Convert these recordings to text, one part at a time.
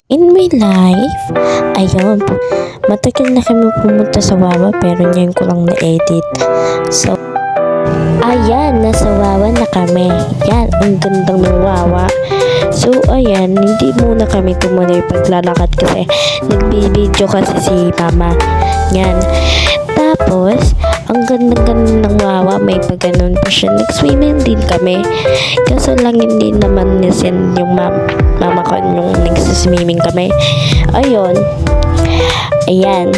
In my life, ayun, matagal na kami pumunta sa Wawa pero ngayon ko lang na-edit. So, ayan, nasa Wawa na kami. Yan, ang gandang ng Wawa. So, ayan, hindi muna kami tumuloy paglalakad kasi nagbibideo kasi si Mama. Yan. Tapos, ang ganda-ganda ng Wawa, may pagganon pa siya. Nag-swimming din kami. Kaso lang hindi naman nisend yung mama ko nung nagsiswimming kami. Ayun. Ayan.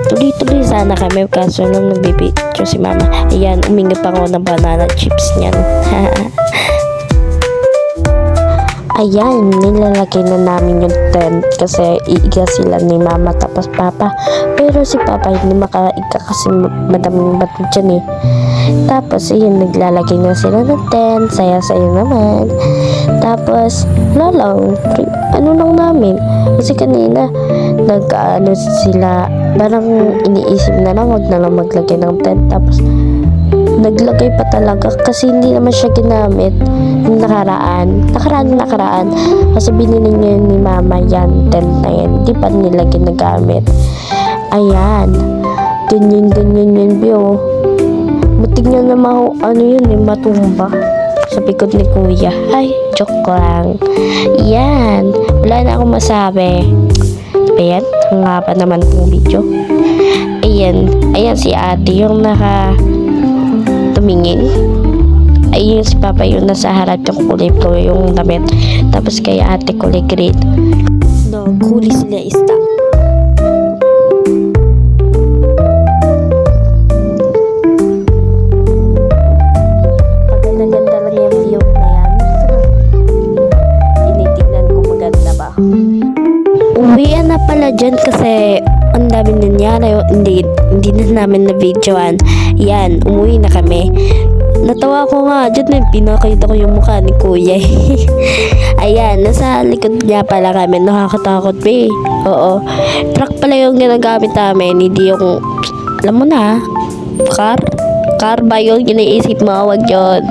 Tuloy-tuloy sana kami kaso nung nagbibideo si Mama. Ayan, umingip ako ng banana chips niyan. Ayan, nilalagay na namin yung tent kasi iiga sila ni Mama tapos Papa. Pero si Papa hindi makaiga kasi madaming bato dyan eh. Tapos ayun, naglalagay na sila ng tent, saya-saya naman. Tapos, lalang, ano lang namin. Kasi kanina, nag-ano sila, parang iniisip na lang, wag na lang maglagay ng tent. Tapos, naglagay pa talaga kasi hindi naman siya ginamit yung nakaraan kasi binili niya ni Mama yan tent na yan, hindi pa nila ginagamit. Ayan, ganyan yun Bio, buti nga naman ano yun eh, matumba sa pikot ni Kuya. Ay, joke lang. Yan, wala na akong masabi. Ayan, ang nga pa naman itong video. Ayan si ate yung tumingin. Ayun si Papa yung nasa harap yung kulay blue yung damit. Tapos kay ate kulay green. No, huli sila ista. Maganda-ganda lang yung view na yan. Tinitignan ko maganda ba. Uwian na pala dyan kasi ang dami nangyari. Hindi na namin na-videoan. Yan, umuwi na kami. Natawa ko nga dyan pinakita ko yung mukha ni Kuya. Ayan, nasa likod niya pala kami. Nakakatakot ba eh. Oo. Truck pala yung ginagamit namin. Hindi yung, alam mo na, car ba yung iniisip mo? Wag yun.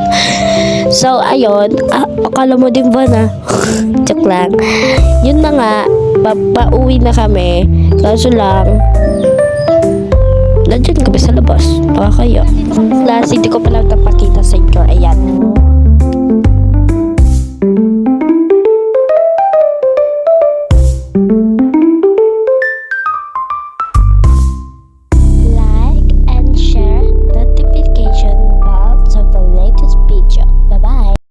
So, ayun. Akala mo din ba na? Joke lang. Yun na nga, pauwi na kami. Kaso lang, nandiyan kami sa labas. Baka kaya. Last, hindi ko pala napakita sa inyo. Ayan.